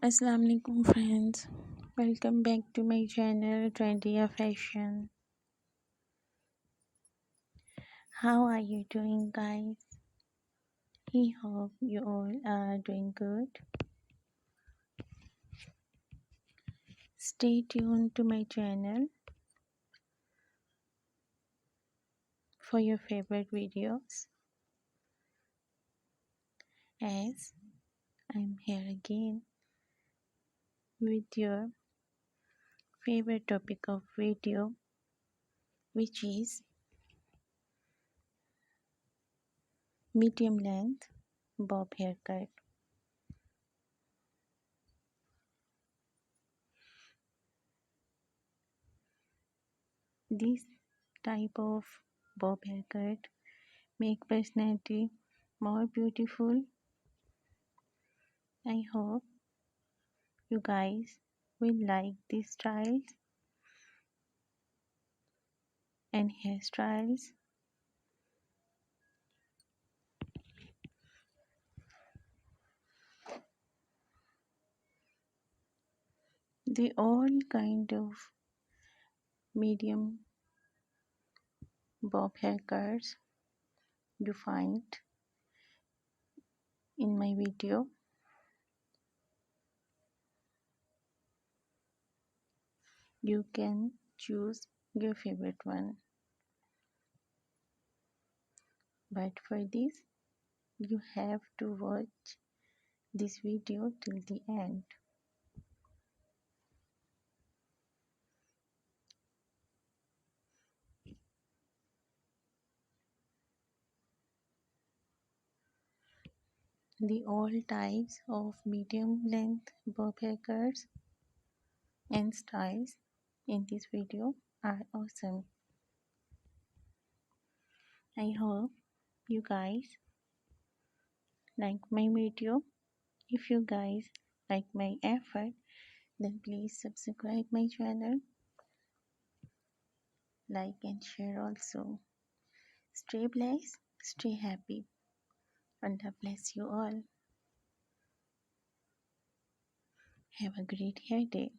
Assalamu alaikum friends, welcome back to my channel Trendy Fashion. How are you doing guys? I hope you all are doing good. Stay tuned to my channel for your favorite videos as I'm here again with your favorite topic of video, which is medium length bob haircut. This type of bob haircut make personality more beautiful. I hope you guys will like these styles and hairstyles. The all kind of medium bob haircuts you find in my video. You can choose your favorite one. But for this, you have to watch this video till the end. The all types of medium length bob haircuts and styles in this video are awesome. I hope you guys like my video. If you guys like my effort, then please subscribe my channel, like and share also. Stay blessed, stay happy. Allah bless you all. Have a great hair day.